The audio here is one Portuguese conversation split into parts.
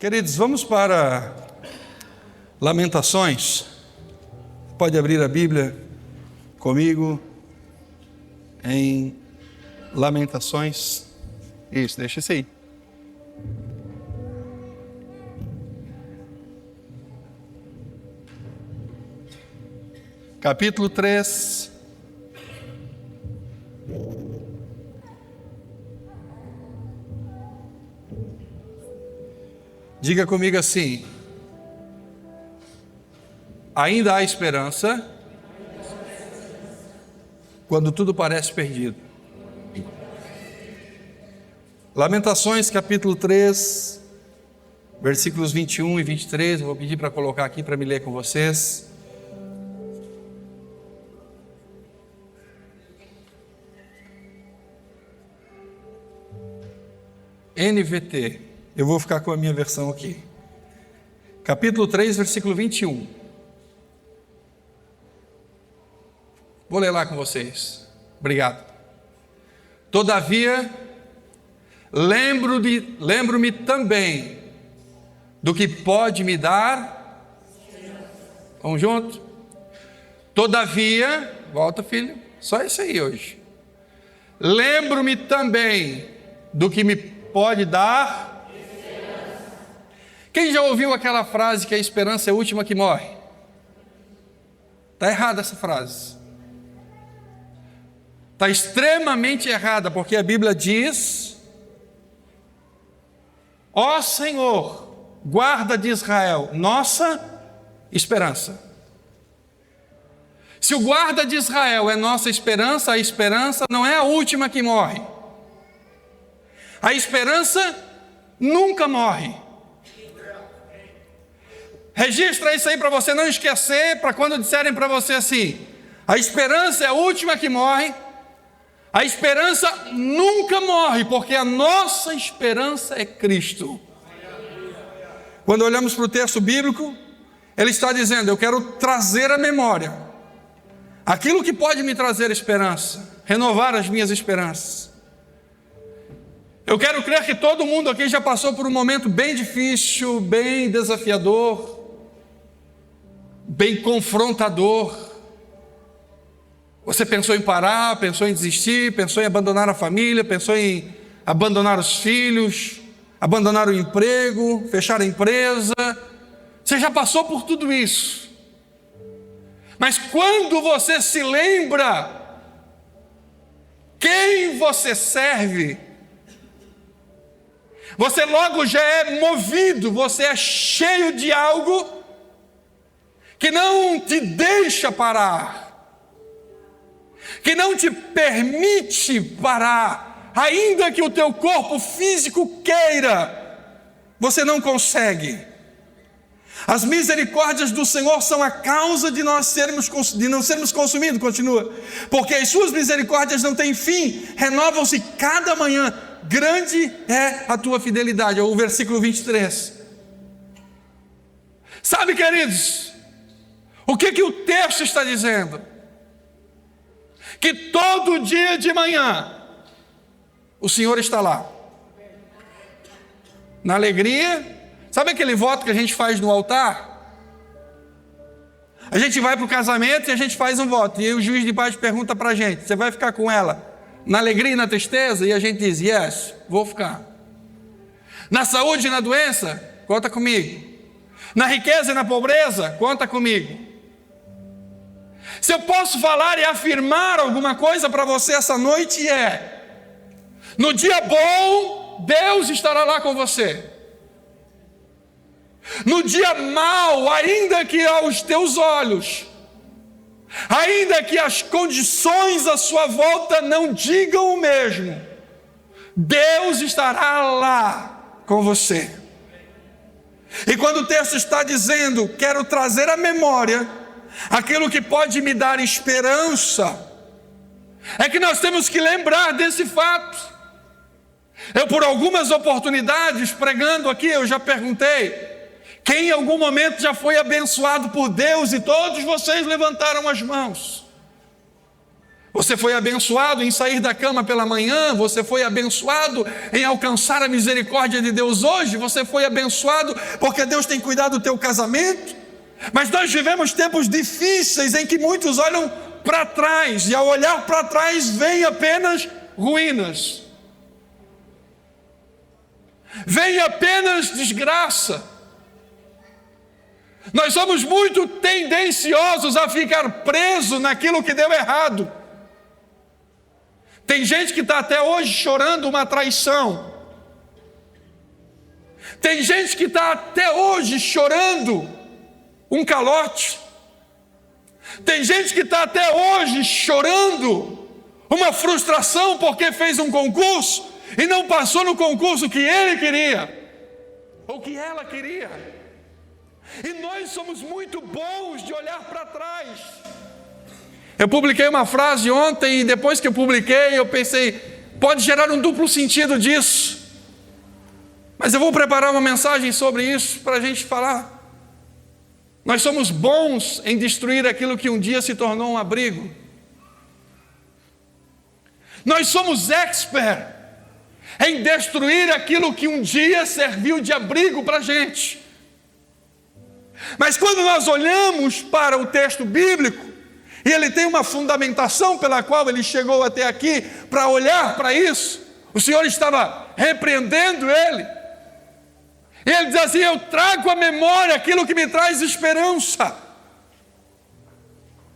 Queridos, vamos para Lamentações. Pode abrir a Bíblia comigo em Lamentações. Isso, deixa isso aí. Capítulo 3. Diga comigo assim: ainda há esperança quando tudo parece perdido. Lamentações capítulo 3, versículos 21 e 23, eu vou pedir para colocar aqui para me ler com vocês. NVT, eu vou ficar com a minha versão aqui. Capítulo 3, versículo 21. Vou ler lá com vocês. Obrigado. Todavia, lembro-me também do que pode me dar. Vamos junto? Todavia, volta filho, só isso aí hoje. Lembro-me também do que me pode dar. Quem já ouviu aquela frase que a esperança é a última que morre? Está errada essa frase. Está extremamente errada, porque a Bíblia diz: ó Senhor, guarda de Israel, nossa esperança. Se o guarda de Israel é nossa esperança, a esperança não é a última que morre. A esperança nunca morre. Registra isso aí para você não esquecer, para quando disserem para você assim: a esperança é a última que morre. A esperança nunca morre, porque a nossa esperança é Cristo. Quando olhamos para o texto bíblico, ele está dizendo: eu quero trazer à memória aquilo que pode me trazer esperança, renovar as minhas esperanças. Eu quero crer que todo mundo aqui já passou por um momento bem difícil, bem desafiador, bem confrontador. Você pensou em parar, pensou em desistir, pensou em abandonar a família, pensou em abandonar os filhos, abandonar o emprego, fechar a empresa. Você já passou por tudo isso. Mas quando você se lembra quem você serve, você logo já é movido, você é cheio de algo que não te deixa parar, que não te permite parar, ainda que o teu corpo físico queira, você não consegue. As misericórdias do Senhor são a causa de não sermos consumidos, continua, porque as suas misericórdias não têm fim, renovam-se cada manhã. Grande é a tua fidelidade, é o versículo 23. Sabe, queridos, o que o texto está dizendo? Que todo dia de manhã o Senhor está lá, na alegria. Sabe aquele voto que a gente faz no altar? A gente vai para o casamento e a gente faz um voto, e aí o juiz de paz pergunta para a gente: você vai ficar com ela na alegria e na tristeza? E a gente diz: yes, vou ficar. Na saúde e na doença, conta comigo. Na riqueza e na pobreza, conta comigo. Se eu posso falar e afirmar alguma coisa para você essa noite, no dia bom, Deus estará lá com você. No dia mau, ainda que aos teus olhos, ainda que as condições à sua volta não digam o mesmo, Deus estará lá com você. E quando o texto está dizendo: quero trazer à memória aquilo que pode me dar esperança, é que nós temos que lembrar desse fato. Eu, por algumas oportunidades, pregando aqui, eu já perguntei: quem em algum momento já foi abençoado por Deus? E todos vocês levantaram as mãos. Você foi abençoado em sair da cama pela manhã, você foi abençoado em alcançar a misericórdia de Deus hoje, você foi abençoado porque Deus tem cuidado do teu casamento. Mas nós vivemos tempos difíceis em que muitos olham para trás, e ao olhar para trás vem apenas ruínas, vem apenas desgraça. Nós somos muito tendenciosos a ficar presos naquilo que deu errado. Tem gente que está até hoje chorando uma traição. Tem gente que está até hoje chorando um calote. Tem gente que está até hoje chorando uma frustração porque fez um concurso e não passou no concurso que ele queria, ou que ela queria. E nós somos muito bons de olhar para trás. Eu publiquei uma frase ontem e depois que eu publiquei eu pensei, pode gerar um duplo sentido disso. Mas eu vou preparar uma mensagem sobre isso para a gente falar. Nós somos bons em destruir aquilo que um dia se tornou um abrigo. Nós somos expert em destruir aquilo que um dia serviu de abrigo para a gente. Mas quando nós olhamos para o texto bíblico, e ele tem uma fundamentação pela qual ele chegou até aqui, para olhar para isso, o Senhor estava repreendendo ele. E ele diz assim, eu trago à memória aquilo que me traz esperança.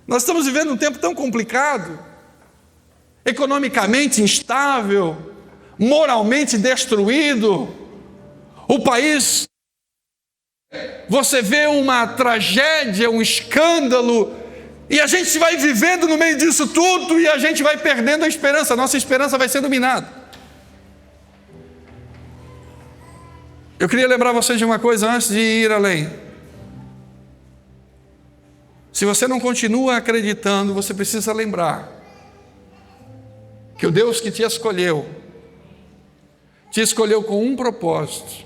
Nós estamos vivendo um tempo tão complicado, economicamente instável, moralmente destruído. O país, você vê uma tragédia, um escândalo, e a gente vai vivendo no meio disso tudo e a gente vai perdendo a esperança, a nossa esperança vai ser dominada. Eu queria lembrar vocês de uma coisa antes de ir além. Se você não continua acreditando, você precisa lembrar que o Deus que te escolheu com um propósito.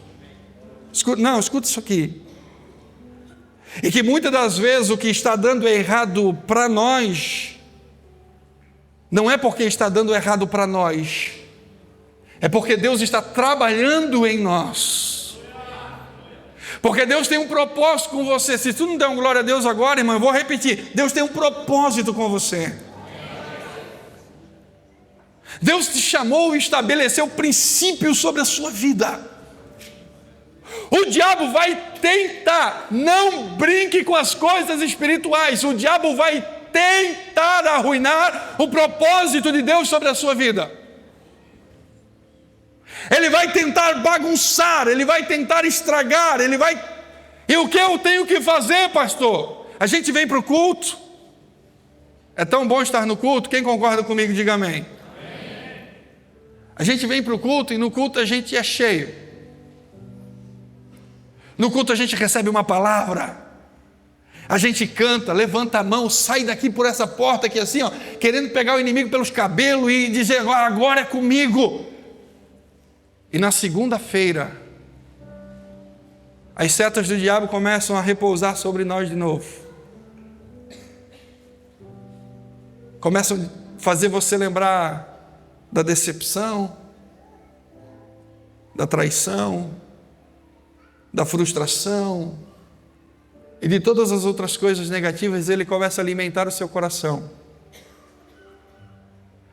Escuta isso aqui. E que muitas das vezes o que está dando errado para nós, não é porque está dando errado para nós, é porque Deus está trabalhando em nós. Porque Deus tem um propósito com você. Se tu não der um glória a Deus agora, irmão, eu vou repetir, Deus tem um propósito com você. Deus te chamou e estabeleceu princípios sobre a sua vida. O diabo vai tentar, não brinque com as coisas espirituais, o diabo vai tentar arruinar o propósito de Deus sobre a sua vida. Ele vai tentar bagunçar, ele vai tentar estragar, E o que eu tenho que fazer, pastor? A gente vem para o culto. É tão bom estar no culto, quem concorda comigo, diga amém. A gente vem para o culto e no culto a gente é cheio. No culto a gente recebe uma palavra, a gente canta, levanta a mão, sai daqui por essa porta aqui assim, ó, querendo pegar o inimigo pelos cabelos e dizer, agora é comigo. E na segunda-feira, as setas do diabo começam a repousar sobre nós de novo. Começam a fazer você lembrar da decepção, da traição, da frustração e de todas as outras coisas negativas. Ele começa a alimentar o seu coração.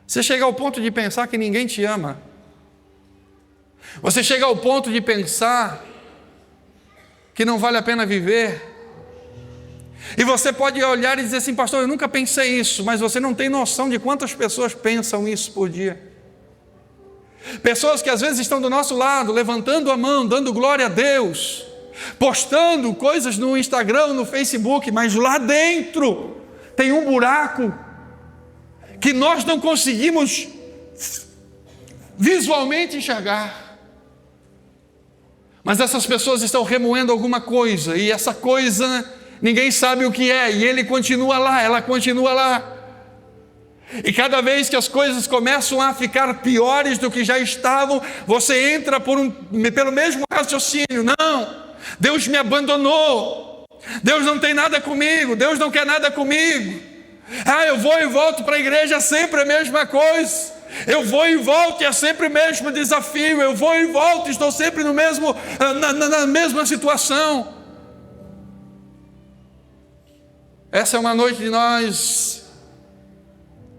Você chega ao ponto de pensar que ninguém te ama. Você chega ao ponto de pensar que não vale a pena viver. E você pode olhar e dizer assim, pastor, eu nunca pensei isso, mas você não tem noção de quantas pessoas pensam isso por dia. Pessoas que às vezes estão do nosso lado, levantando a mão, dando glória a Deus, postando coisas no Instagram, no Facebook, mas lá dentro tem um buraco que nós não conseguimos visualmente enxergar. Mas essas pessoas estão remoendo alguma coisa, e essa coisa ninguém sabe o que é, e ele continua lá, ela continua lá. E cada vez que as coisas começam a ficar piores do que já estavam, você entra pelo mesmo raciocínio. Não, Deus me abandonou, Deus não tem nada comigo, Deus não quer nada comigo. Eu vou e volto para a igreja, sempre a mesma coisa. Eu vou e volto e é sempre o mesmo desafio. Eu vou e volto e estou sempre na mesma situação. Essa é uma noite de nós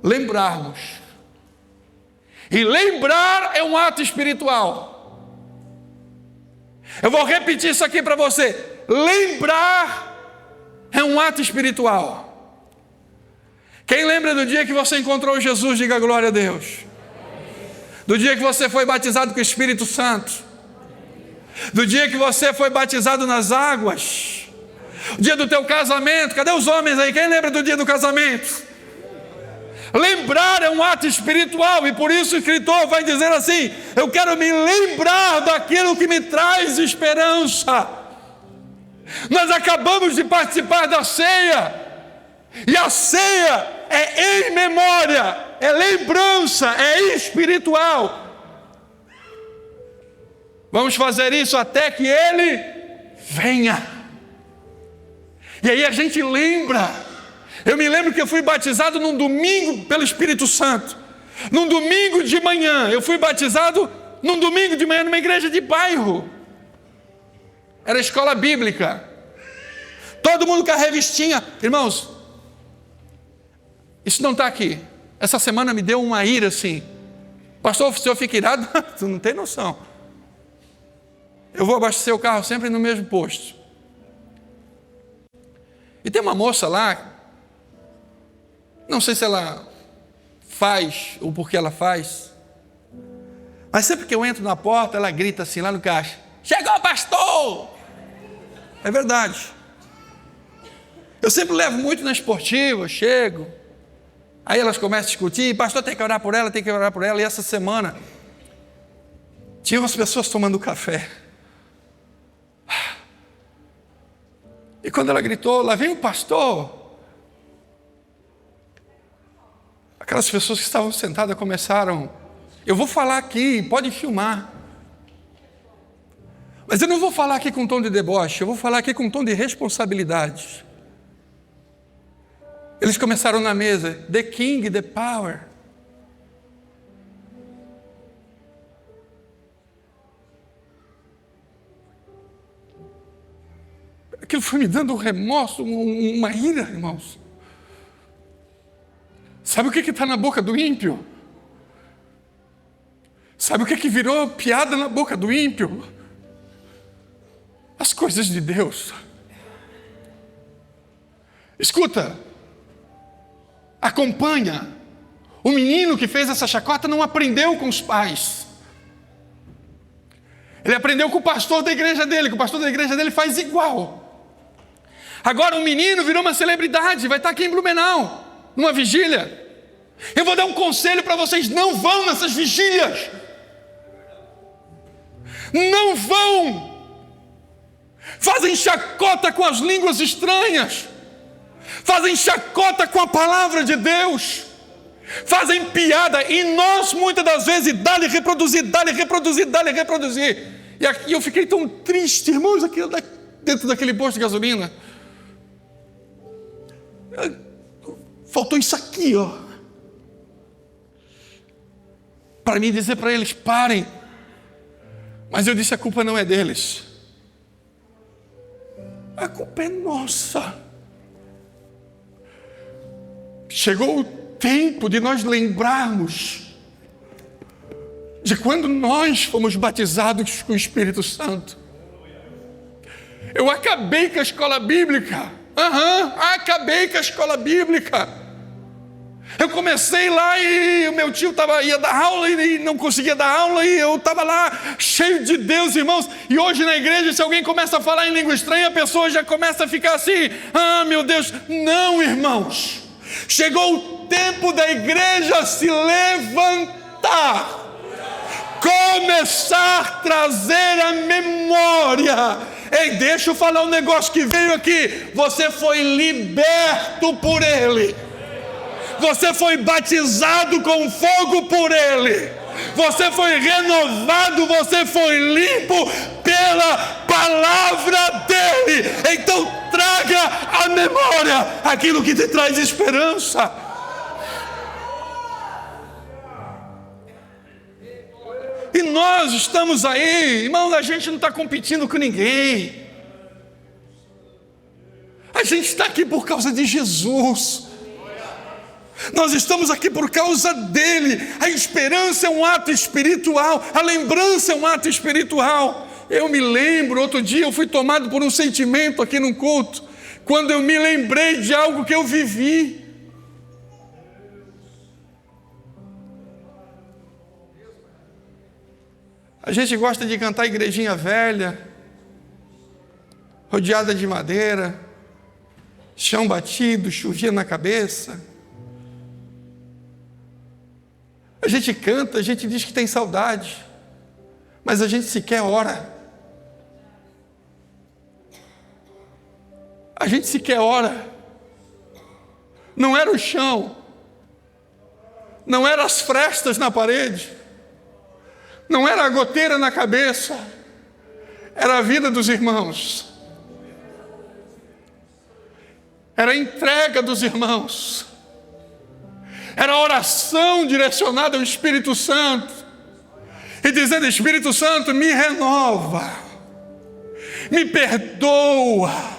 lembrarmos. E lembrar é um ato espiritual. Eu vou repetir isso aqui para você. Lembrar é um ato espiritual. Quem lembra do dia que você encontrou Jesus, diga glória a Deus. Do dia que você foi batizado com o Espírito Santo. Do dia que você foi batizado nas águas. O dia do teu casamento. Cadê os homens aí? Quem lembra do dia do casamento? Lembrar é um ato espiritual, e por isso o escritor vai dizer assim: eu quero me lembrar daquilo que me traz esperança. Nós acabamos de participar da ceia, e a ceia é em memória, é lembrança, é espiritual. Vamos fazer isso até que Ele venha. E aí a gente lembra. Eu me lembro que eu fui batizado num domingo pelo Espírito Santo. Num domingo de manhã. Eu fui batizado num domingo de manhã numa igreja de bairro. Era escola bíblica. Todo mundo com a revistinha. Irmãos, isso não está aqui. Essa semana me deu uma ira assim. Pastor, o senhor fica irado? Tu não tem noção. Eu vou abastecer o carro sempre no mesmo posto. E tem uma moça lá, não sei se ela faz ou porque ela faz, mas sempre que eu entro na porta, ela grita assim lá no caixa: chegou, pastor! É verdade. Eu sempre levo muito na esportiva, chego, aí elas começam a discutir: pastor, tem que orar por ela, tem que orar por ela. E essa semana tinha umas pessoas tomando café, e quando ela gritou: lá vem o pastor, aquelas pessoas que estavam sentadas começaram: eu vou falar aqui, pode filmar, mas eu não vou falar aqui com um tom de deboche, eu vou falar aqui com um tom de responsabilidade. Eles começaram na mesa: the king, the power. Aquilo foi me dando um remorso, uma ira, irmãos. Sabe o que está na boca do ímpio? Sabe o que virou piada na boca do ímpio? As coisas de Deus. Escuta, acompanha. O menino que fez essa chacota não aprendeu com os pais. Ele aprendeu com o pastor da igreja dele, que o pastor da igreja dele faz igual. Agora o menino virou uma celebridade, vai estar aqui em Blumenau, numa vigília. Eu vou dar um conselho para vocês: não vão nessas vigílias. Não vão. Fazem chacota com as línguas estranhas. Fazem chacota com a palavra de Deus. Fazem piada. E nós muitas das vezes dá-lhe reproduzir. E aqui eu fiquei tão triste, irmãos, aqui dentro daquele posto de gasolina. Faltou isso aqui, ó, para mim dizer para eles: parem. Mas eu disse: a culpa não é deles, a culpa é nossa. Chegou o tempo de nós lembrarmos de quando nós fomos batizados com o Espírito Santo. Eu acabei com a escola bíblica. Acabei com a escola bíblica. Eu comecei lá e o meu tio ia dar aula e não conseguia dar aula, e eu estava lá cheio de Deus, irmãos. E hoje na igreja, se alguém começa a falar em língua estranha, a pessoa já começa a ficar assim: meu Deus. Não, irmãos, chegou o tempo da igreja se levantar, começar a trazer a memória. Ei, deixa eu falar um negócio que veio aqui. Você foi liberto por Ele. Você foi batizado com fogo por Ele. Você foi renovado, você foi limpo pela palavra dEle. Então traga a memória aquilo que te traz esperança. E nós estamos aí, irmãos, a gente não está competindo com ninguém. A gente está aqui por causa de Jesus. Nós estamos aqui por causa dele. A esperança é um ato espiritual, a lembrança é um ato espiritual. Eu me lembro, outro dia eu fui tomado por um sentimento aqui num culto, quando eu me lembrei de algo que eu vivi. A gente gosta de cantar igrejinha velha, rodeada de madeira, chão batido, chovia na cabeça. A gente canta, a gente diz que tem saudade, mas a gente sequer ora. A gente sequer ora. Não era o chão, não eram as frestas na parede, não era a goteira na cabeça, era a vida dos irmãos, era a entrega dos irmãos, era a oração direcionada ao Espírito Santo, e dizendo: Espírito Santo, me renova, me perdoa.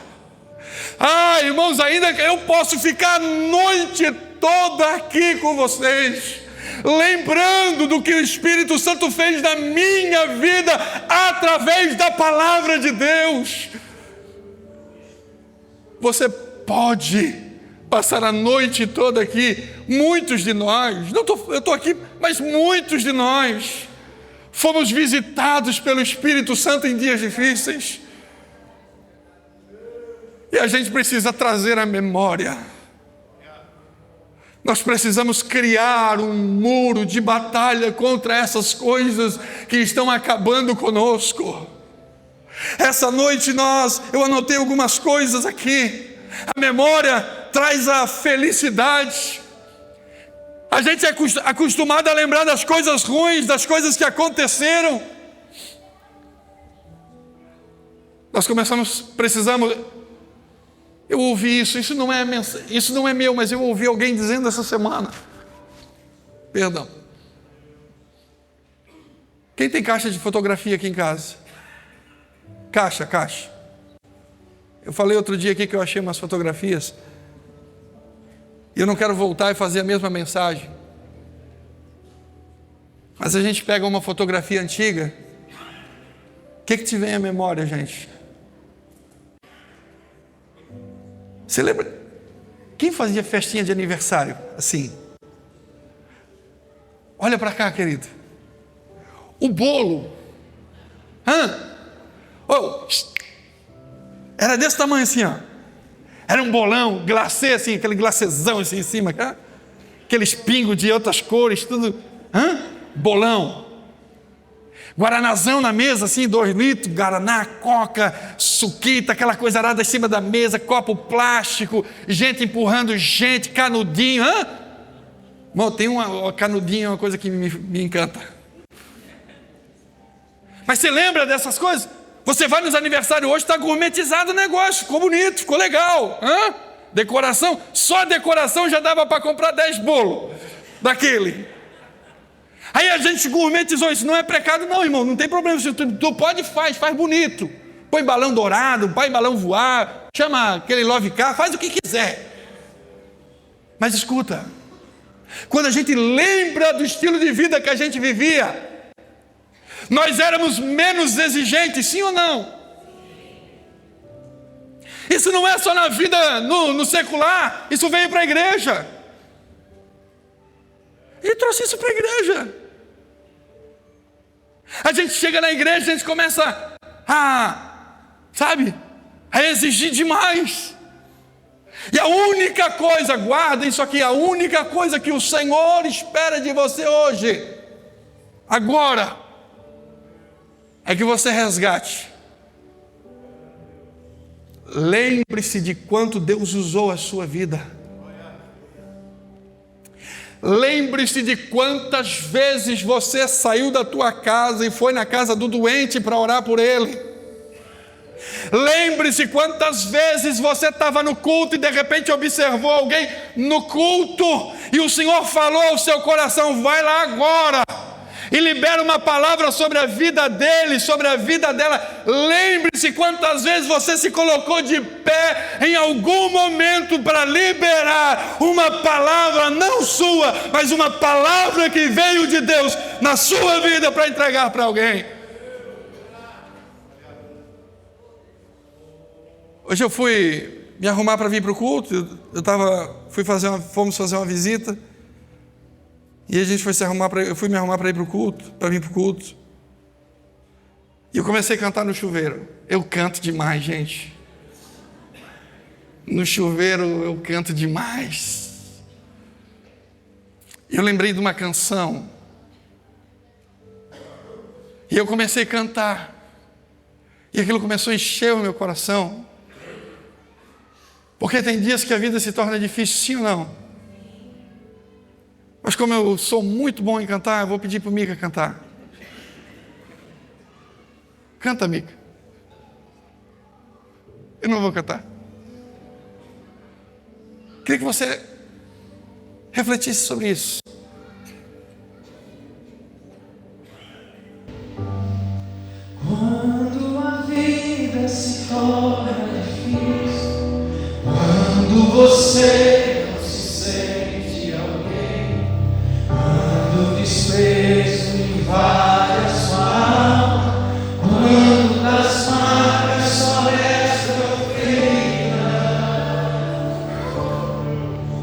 Irmãos, ainda que eu posso ficar a noite toda aqui com vocês, lembrando do que o Espírito Santo fez na minha vida, através da palavra de Deus. Você pode passar a noite toda aqui. Muitos de nós, eu estou aqui, mas muitos de nós fomos visitados pelo Espírito Santo em dias difíceis, e a gente precisa trazer a memória. Nós precisamos criar um muro de batalha contra essas coisas que estão acabando conosco. Essa noite eu anotei algumas coisas aqui. A memória traz a felicidade. A gente é acostumado a lembrar das coisas ruins, das coisas que aconteceram. Nós precisamos... Eu ouvi isso não é meu, mas eu ouvi alguém dizendo essa semana. Perdão. Quem tem caixa de fotografia aqui em casa? Caixa. Eu falei outro dia aqui que eu achei umas fotografias, e eu não quero voltar e fazer a mesma mensagem. Mas a gente pega uma fotografia antiga, o que te vem à memória, gente? Você lembra? Quem fazia festinha de aniversário assim? Olha para cá, querido. O bolo. Era desse tamanho assim, ó. Era um bolão, glacê assim, aquele glacêzão assim em cima, aqueles pingos de outras cores, tudo. Bolão. Guaranazão na mesa, assim, 2 litros, guaraná, coca, suquita, aquela coisa arada em cima da mesa, copo plástico, gente empurrando gente, canudinho. Bom, tem uma canudinho, uma coisa que me encanta. Mas você lembra dessas coisas? Você vai nos aniversários hoje, está gourmetizado o negócio, ficou bonito, ficou legal. Decoração, só a decoração já dava para comprar 10 bolos daquele. Aí a gente gourmetizou isso. Não é pecado não, irmão, não tem problema. Tu pode, faz bonito. Põe balão dourado, põe balão voar, chama aquele love car, faz o que quiser. Mas escuta, quando a gente lembra do estilo de vida que a gente vivia, nós éramos menos exigentes, sim ou não? Isso não é só na vida no secular, isso veio para a igreja. Ele trouxe isso para a igreja. A gente chega na igreja, a gente começa a exigir demais. E a única coisa, guarda isso aqui, a única coisa que o Senhor espera de você hoje, agora, é que você resgate. Lembre-se de quanto Deus usou a sua vida. Lembre-se de quantas vezes você saiu da tua casa e foi na casa do doente para orar por ele. Lembre-se quantas vezes você estava no culto e de repente observou alguém no culto e o Senhor falou ao seu coração: vai lá agora e libera uma palavra sobre a vida dele, sobre a vida dela. Lembre-se quantas vezes você se colocou de pé em algum momento para liberar uma palavra, não sua, mas uma palavra que veio de Deus na sua vida para entregar para alguém. Hoje eu fui me arrumar para vir para o culto. Fomos fazer uma visita. E a gente foi eu fui me arrumar para ir para o culto, para vir para o culto. E eu comecei a cantar no chuveiro. Eu canto demais, gente. No chuveiro eu canto demais. E eu lembrei de uma canção. E eu comecei a cantar. E aquilo começou a encher o meu coração. Porque tem dias que a vida se torna difícil, sim ou não? Mas como eu sou muito bom em cantar, eu vou pedir para o Mica cantar. Canta, Mica. Eu não vou cantar. Queria que você refletisse sobre isso. Quando a vida se torna difícil, quando você não se sente alguém, quando o desprezo invade a sua alma, quando das marcas só resta ferida,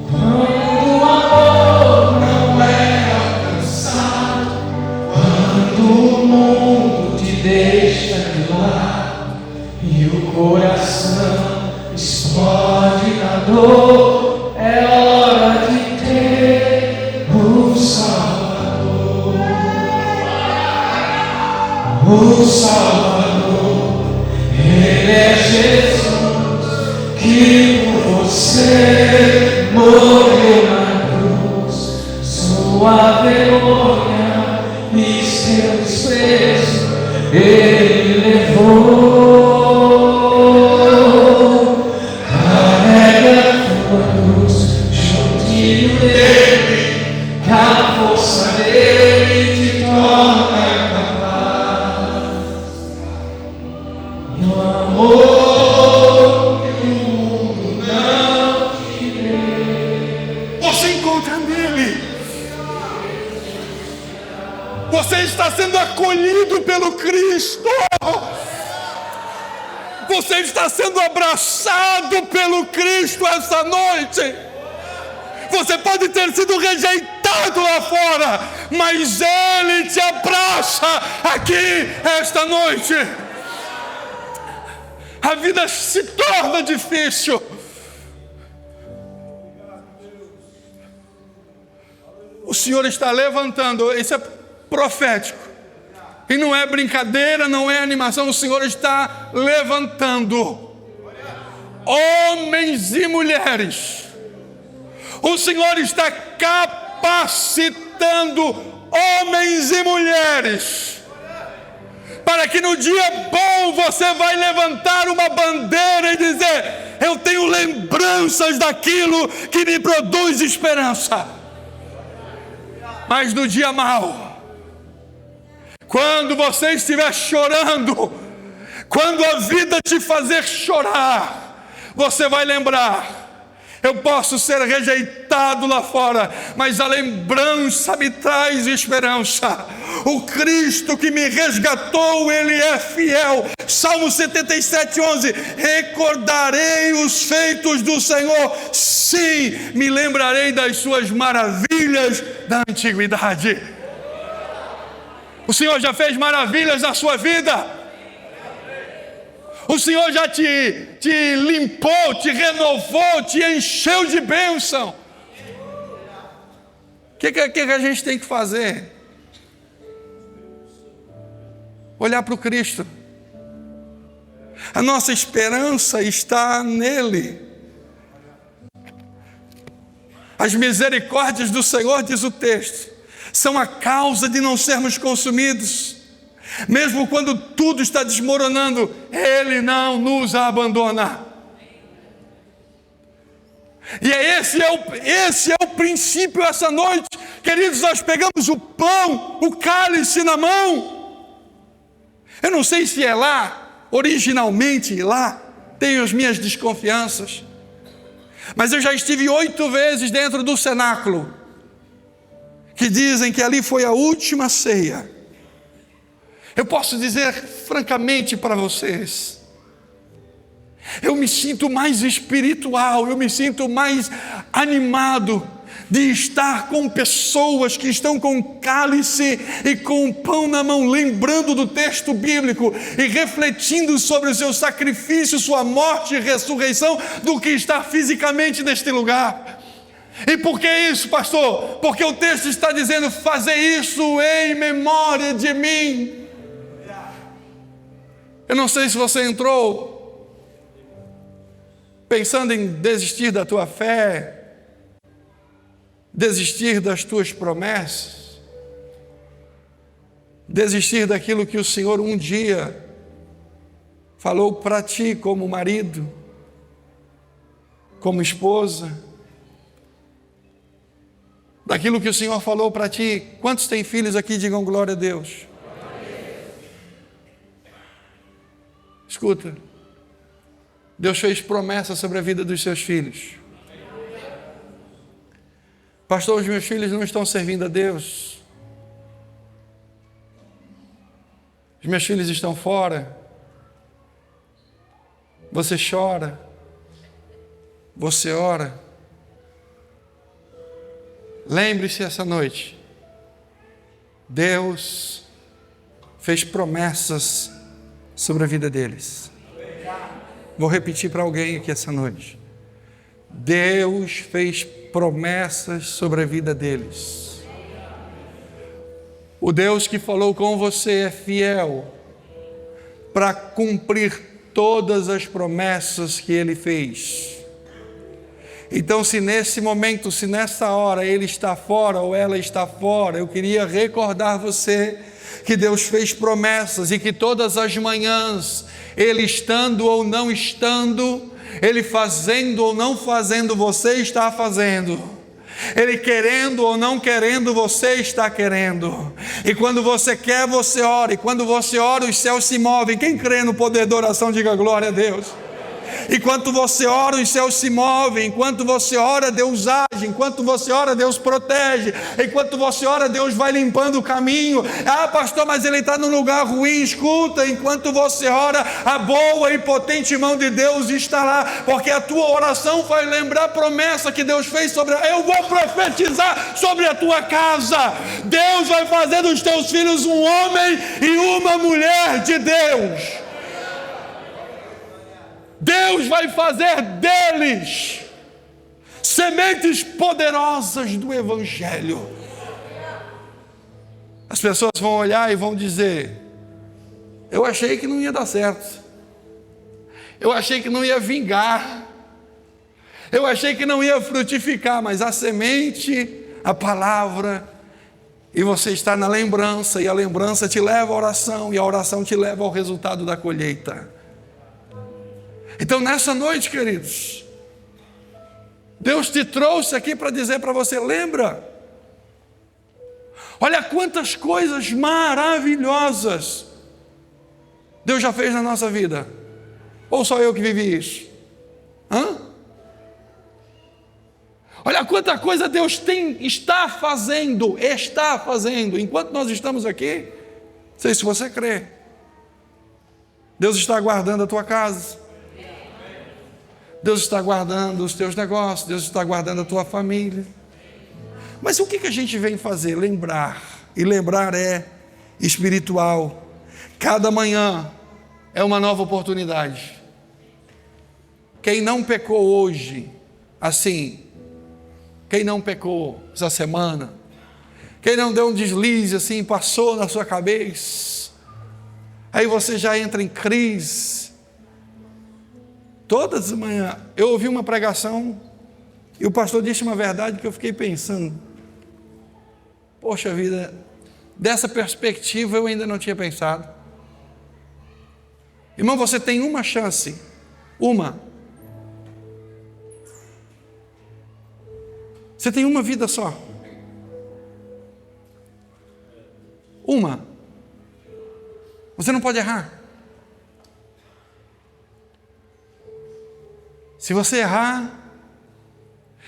quando o amor não é alcançado, quando o mundo te deixa de lado e o coração explode na dor, é hora de ter um Salvador. O Salvador, Ele é Jesus, que por você morreu na cruz. Sua vergonha e seu desprezo Ele levou. Carrega tua cruz juntinho dele, que a força dele te torna capaz. E o amor que o mundo não te dê, Você encontra nele. Você está sendo acolhido pelo Cristo. Você está sendo abraçado pelo Cristo essa noite. Você pode ter sido rejeitado lá fora, mas Ele te abraça aqui esta noite. A vida se torna difícil. O Senhor está levantando, isso é profético. E não é brincadeira, não é animação. O Senhor está levantando homens e mulheres. O Senhor está capacitando homens e mulheres, para que no dia bom você vai levantar uma bandeira e dizer: eu tenho lembranças daquilo que me produz esperança. Mas no dia mau, quando você estiver chorando, quando a vida te fazer chorar, você vai lembrar: eu posso ser rejeitado lá fora, mas a lembrança me traz esperança. O Cristo que me resgatou, Ele é fiel. Salmo 77:11. Recordarei os feitos do Senhor, sim, me lembrarei das suas maravilhas da antiguidade. O Senhor já fez maravilhas na sua vida. O Senhor já te limpou, te renovou, te encheu de bênção. O que a gente tem que fazer? Olhar para o Cristo. A nossa esperança está nele. As misericórdias do Senhor, diz o texto, são a causa de não sermos consumidos. Mesmo quando tudo está desmoronando, Ele não nos abandona. E esse é o princípio essa noite. Queridos, nós pegamos o pão, o cálice na mão. Eu não sei se é lá, originalmente lá, tenho as minhas desconfianças. Mas eu já estive 8 vezes dentro do cenáculo, que dizem que ali foi a última ceia. Eu posso dizer francamente para vocês, eu me sinto mais espiritual, eu me sinto mais animado de estar com pessoas que estão com cálice e com pão na mão, lembrando do texto bíblico e refletindo sobre o seu sacrifício, sua morte e ressurreição, do que estar fisicamente neste lugar. E por que isso, pastor? Porque o texto está dizendo: fazer isso em memória de mim. Eu não sei se você entrou pensando em desistir da tua fé, desistir das tuas promessas, desistir daquilo que o Senhor um dia falou para ti como marido, como esposa, daquilo que o Senhor falou para ti. Quantos têm filhos aqui? Digam glória a Deus. Escuta, Deus fez promessa sobre a vida dos seus filhos. Pastor, os meus filhos não estão servindo a Deus. Os meus filhos estão fora. Você chora. Você ora. Lembre-se essa noite, Deus fez promessas sobre a vida deles. Vou repetir para alguém aqui essa noite. Deus fez promessas sobre a vida deles. O Deus que falou com você é fiel para cumprir todas as promessas que Ele fez. Então, se nesse momento, se nessa hora Ele está fora ou ela está fora, eu queria recordar você que Deus fez promessas e que todas as manhãs, Ele estando ou não estando, Ele fazendo ou não fazendo, você está fazendo. Ele querendo ou não querendo, você está querendo. E quando você quer, você ora. E quando você ora, os céus se movem. Quem crê no poder da oração, diga glória a Deus. Enquanto você ora, os céus se movem. Enquanto você ora, Deus age. Enquanto você ora, Deus protege. Enquanto você ora, Deus vai limpando o caminho. Ah, pastor, mas ele está num lugar ruim. Escuta, enquanto você ora, a boa e potente mão de Deus está lá, porque a tua oração vai lembrar a promessa que Deus fez sobre eu vou profetizar sobre a tua casa. Deus vai fazer dos teus filhos um homem e uma mulher de Deus. Deus vai fazer deles sementes poderosas do Evangelho. As pessoas vão olhar e vão dizer: eu achei que não ia dar certo, eu achei que não ia vingar, eu achei que não ia frutificar, mas a semente, a palavra, e você está na lembrança, e a lembrança te leva à oração, e a oração te leva ao resultado da colheita. Então, nessa noite, queridos, Deus te trouxe aqui para dizer para você: lembra, olha quantas coisas maravilhosas Deus já fez na nossa vida. Ou só eu que vivi isso? Olha quanta coisa Deus está fazendo, enquanto nós estamos aqui. Não sei se você crê. Deus está guardando a tua casa, Deus está guardando os teus negócios, Deus está guardando a tua família. Mas o que a gente vem fazer? Lembrar. E lembrar é espiritual. Cada manhã é uma nova oportunidade. Quem não pecou hoje, assim, quem não pecou essa semana, quem não deu um deslize assim, passou na sua cabeça, aí você já entra em crise. Todas as manhãs, eu ouvi uma pregação e o pastor disse uma verdade que eu fiquei pensando: poxa vida, Dessa perspectiva eu ainda não tinha pensado. Irmão, você tem uma chance. Uma. Você tem uma vida só. Uma. Você não pode errar. Se você errar,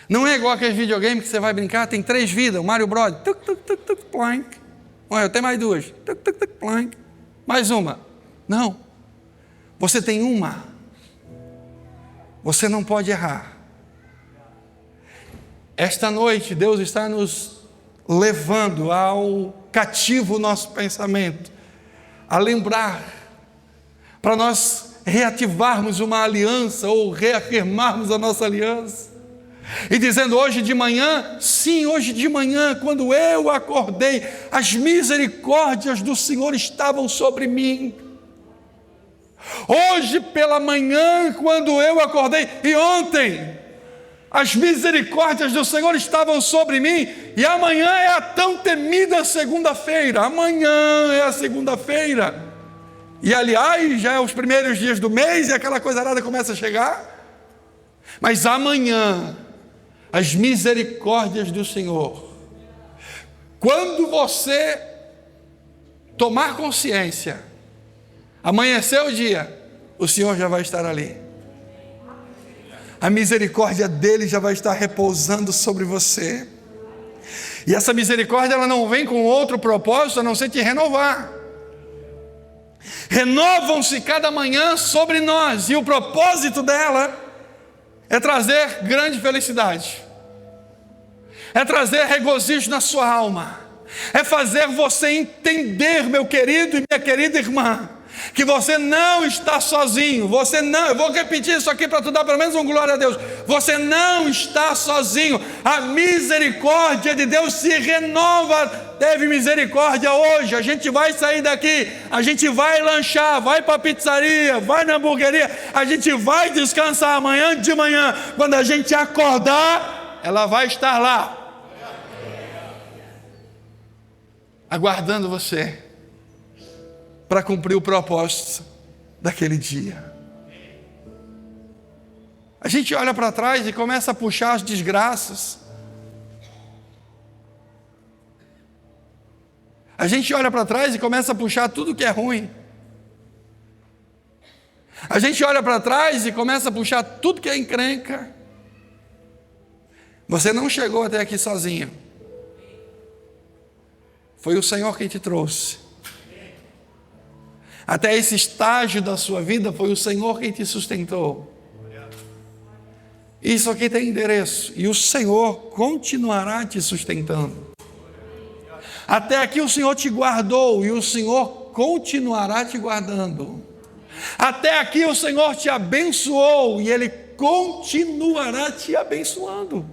não é igual aqueles videogames que você vai brincar, tem 3 vidas, o Mario Bros. Tuc, tuc, tuc, tuc, plank. Olha, eu tenho mais 2. Tuc, tuc, tuc, plank. Mais uma. Não. Você tem uma. Você não pode errar. Esta noite, Deus está nos levando ao cativo nosso pensamento, a lembrar, para nós reativarmos uma aliança ou reafirmarmos a nossa aliança, e dizendo hoje de manhã, sim, hoje de manhã, quando eu acordei, as misericórdias do Senhor estavam sobre mim. Hoje pela manhã, quando eu acordei, e ontem, as misericórdias do Senhor estavam sobre mim, e amanhã é a tão temida segunda-feira, amanhã é a segunda-feira, e aliás, já é os primeiros dias do mês, e aquela coisa arada começa a chegar, mas amanhã, as misericórdias do Senhor, quando você tomar consciência, amanhecer o dia, o Senhor já vai estar ali. A misericórdia dele já vai estar repousando sobre você. E essa misericórdia, ela não vem com outro propósito a não ser te renovar. Renovam-se cada manhã sobre nós, e o propósito dela é trazer grande felicidade, é trazer regozijo na sua alma, é fazer você entender, meu querido e minha querida irmã, que você não está sozinho, você não, eu vou repetir isso aqui para tu dar pelo menos um glória a Deus, você não está sozinho, a misericórdia de Deus se renova. Teve misericórdia hoje, a gente vai sair daqui, a gente vai lanchar, vai para a pizzaria, vai na hamburgueria, a gente vai descansar amanhã de manhã, quando a gente acordar, ela vai estar lá, aguardando você, para cumprir o propósito daquele dia. A gente olha para trás e começa a puxar as desgraças. A gente olha para trás e começa a puxar tudo que é ruim. A gente olha para trás e começa a puxar tudo que é encrenca. Você não chegou até aqui sozinho. Foi o Senhor quem te trouxe. Até esse estágio da sua vida foi o Senhor quem te sustentou. Isso aqui tem endereço, e o Senhor continuará te sustentando. Até aqui o Senhor te guardou, e o Senhor continuará te guardando. Até aqui o Senhor te abençoou, e Ele continuará te abençoando.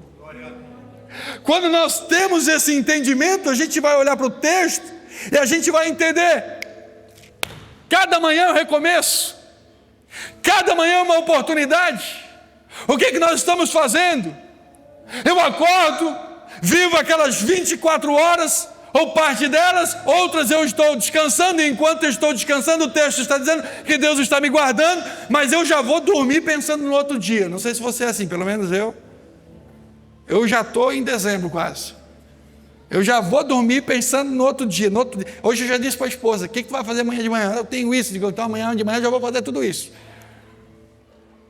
Quando nós temos esse entendimento, a gente vai olhar para o texto, e a gente vai entender. Cada manhã é um recomeço, cada manhã é uma oportunidade. O que nós estamos fazendo? Eu acordo, vivo aquelas 24 horas, ou parte delas, outras eu estou descansando, e enquanto eu estou descansando, o texto está dizendo que Deus está me guardando, mas eu já vou dormir pensando no outro dia. Não sei se você é assim, pelo menos eu já estou em dezembro quase. Eu já vou dormir pensando no outro dia. Hoje eu já disse para a esposa, o que tu vai fazer amanhã de manhã? Eu tenho isso, digo, então amanhã de manhã eu já vou fazer tudo isso.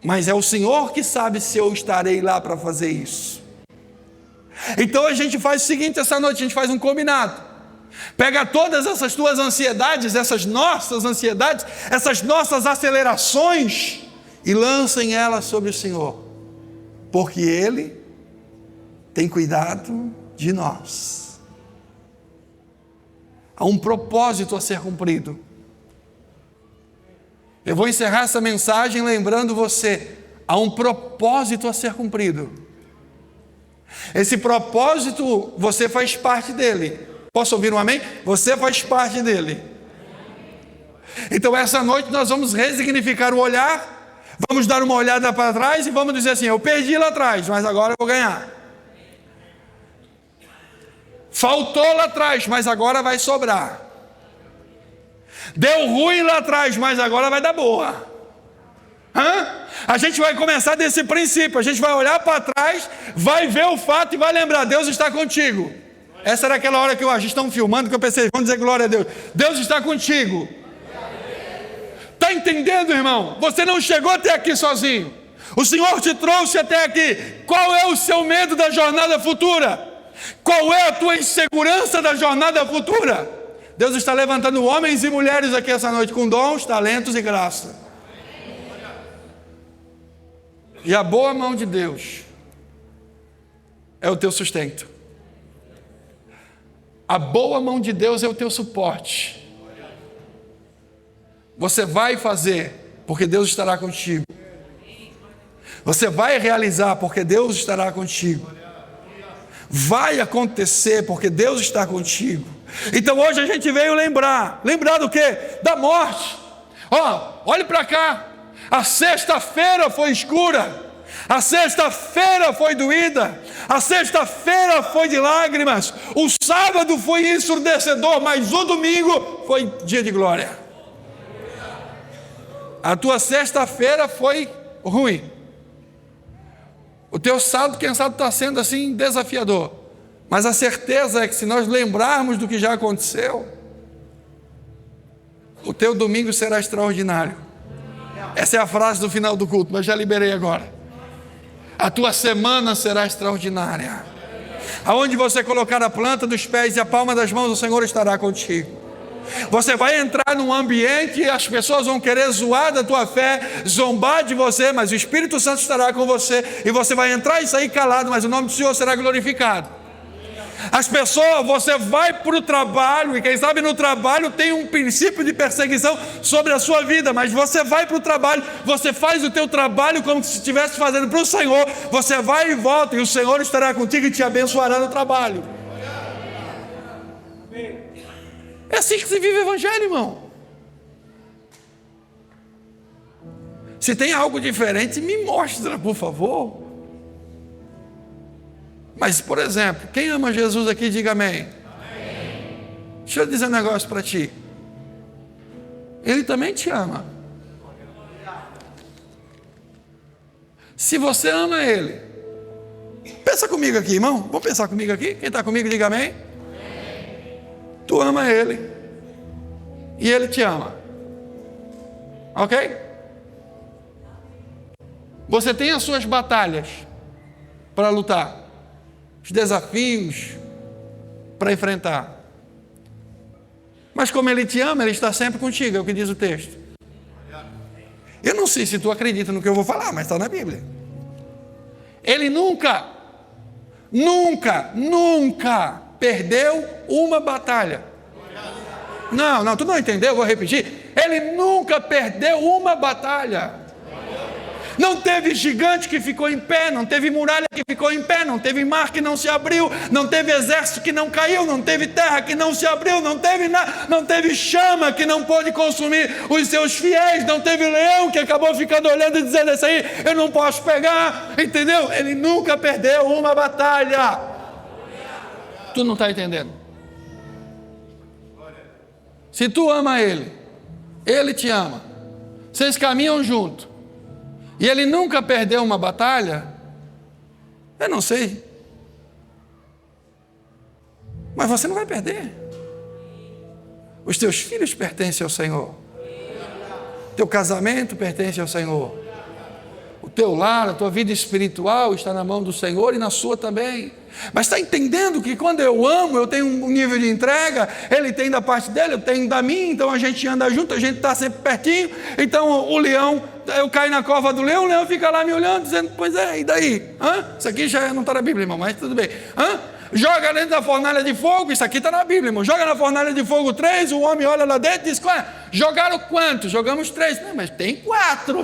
Mas é o Senhor que sabe se eu estarei lá para fazer isso. Então a gente faz o seguinte, essa noite a gente faz um combinado. Pega todas essas tuas ansiedades, essas nossas ansiedades, essas nossas acelerações, e lancem elas sobre o Senhor. Porque Ele tem cuidado de nós. Há um propósito a ser cumprido. Eu vou encerrar essa mensagem lembrando você, há um propósito a ser cumprido. Esse propósito, você faz parte dele. Posso ouvir um amém? Você faz parte dele. Então essa noite nós vamos resignificar o olhar, vamos dar uma olhada para trás e vamos dizer assim, eu perdi lá atrás, mas agora eu vou ganhar. Faltou lá atrás, mas agora vai sobrar. Deu ruim lá atrás, mas agora vai dar boa. A gente vai começar desse princípio. A gente vai olhar para trás, vai ver o fato e vai lembrar: Deus está contigo. Essa era aquela hora que a gente estão filmando, que eu pensei: vamos dizer glória a Deus. Deus está contigo. Está entendendo, irmão? Você não chegou até aqui sozinho. O Senhor te trouxe até aqui. Qual é o seu medo da jornada futura? Qual é a tua insegurança da jornada futura? Deus está levantando homens e mulheres aqui essa noite com dons, talentos e graça. E a boa mão de Deus é o teu sustento. A boa mão de Deus é o teu suporte. Você vai fazer porque Deus estará contigo. Você vai realizar porque Deus estará contigo. Vai acontecer porque Deus está contigo. Então hoje a gente veio lembrar do quê? Da morte. Olhe para cá. A sexta-feira foi escura. A sexta-feira foi doída. A sexta-feira foi de lágrimas. O sábado foi ensurdecedor, mas o domingo foi dia de glória. A tua sexta-feira foi ruim. O teu sábado, quem sabe, está sendo assim desafiador. Mas a certeza é que se nós lembrarmos do que já aconteceu, o teu domingo será extraordinário. Essa é a frase do final do culto, mas já liberei agora. A tua semana será extraordinária. Aonde você colocar a planta dos pés e a palma das mãos, o Senhor estará contigo. Você vai entrar num ambiente e as pessoas vão querer zoar da tua fé, zombar de você, mas o Espírito Santo estará com você, e você vai entrar e sair calado, mas o nome do Senhor será glorificado. As pessoas, você vai para o trabalho, e quem sabe no trabalho tem um princípio de perseguição sobre a sua vida, mas você vai para o trabalho, você faz o teu trabalho como se estivesse fazendo para o Senhor, você vai e volta, e o Senhor estará contigo e te abençoará no trabalho. É assim que se vive o evangelho, irmão. Se tem algo diferente, me mostra, por favor. Mas, por exemplo, quem ama Jesus aqui, diga amém. Amém. Deixa eu dizer um negócio para ti. Ele também te ama. Se você ama Ele, pensa comigo aqui, irmão. Vamos pensar comigo aqui? Quem está comigo, diga amém. Tu ama Ele e Ele te ama, ok? Você tem as suas batalhas para lutar, os desafios para enfrentar, mas como Ele te ama, Ele está sempre contigo, é o que diz o texto. Eu não sei se tu acredita no que eu vou falar, mas está na Bíblia. Ele nunca perdeu uma batalha. Não, tu não entendeu, eu vou repetir. Ele nunca perdeu uma batalha. Não teve gigante que ficou em pé, não teve muralha que ficou em pé, não teve mar que não se abriu, não teve exército que não caiu, não teve terra que não se abriu, não teve chama que não pôde consumir os seus fiéis, não teve leão que acabou ficando olhando e dizendo: esse aí eu não posso pegar, entendeu? Ele nunca perdeu uma batalha. Tu não está entendendo? Se tu ama Ele, Ele te ama, vocês caminham junto, e Ele nunca perdeu uma batalha, eu não sei, mas você não vai perder. Os teus filhos pertencem ao Senhor, teu casamento pertence ao Senhor, o teu lar, a tua vida espiritual está na mão do Senhor e na sua também. Mas está entendendo que quando eu amo, eu tenho um nível de entrega, Ele tem da parte dele, eu tenho da minha, então a gente anda junto, a gente está sempre pertinho. Então o leão, eu caio na cova do leão, o leão fica lá me olhando, dizendo: pois é, e daí? Isso aqui já não está na Bíblia, irmão, mas tudo bem. Joga dentro da fornalha de fogo, isso aqui está na Bíblia, irmão. Joga na fornalha de fogo 3, o homem olha lá dentro e diz: jogaram quantos? Jogamos 3. Não, mas tem 4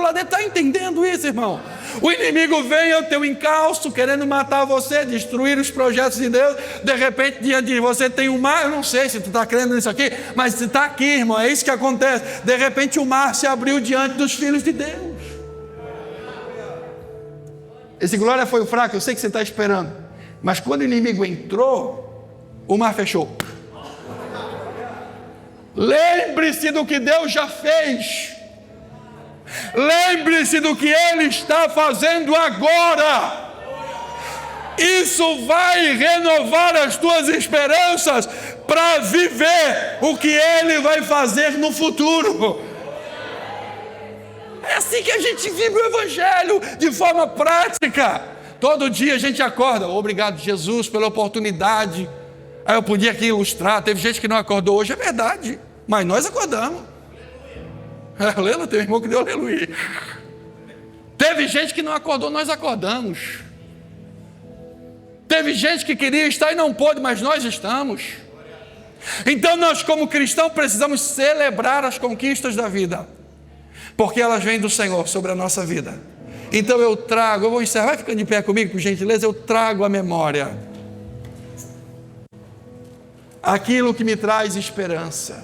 lá dentro. Está entendendo isso, irmão? O inimigo vem ao teu encalço, querendo matar você, destruir os projetos de Deus. De repente, diante de você tem um mar. Eu não sei se tu está crendo nisso aqui, mas se está aqui, irmão, é isso que acontece. De repente o mar se abriu diante dos filhos de Deus. Esse glória foi o fraco, eu sei que você está esperando. Mas quando o inimigo entrou, o mar fechou. Lembre-se do que Deus já fez. Lembre-se do que Ele está fazendo agora. Isso vai renovar as tuas esperanças para viver o que Ele vai fazer no futuro. É assim que a gente vive o Evangelho, de forma prática. Todo dia a gente acorda, obrigado Jesus pela oportunidade. Aí eu podia aqui ilustrar, teve gente que não acordou hoje, é verdade, mas nós acordamos. Aleluia, tem um irmão que deu aleluia. Teve gente que não acordou, nós acordamos. Teve gente que queria estar e não pôde, mas nós estamos. Então nós como cristãos precisamos celebrar as conquistas da vida, porque elas vêm do Senhor sobre a nossa vida. Então eu vou encerrar, vai ficando de pé comigo, por gentileza, eu trago à memória aquilo que me traz esperança.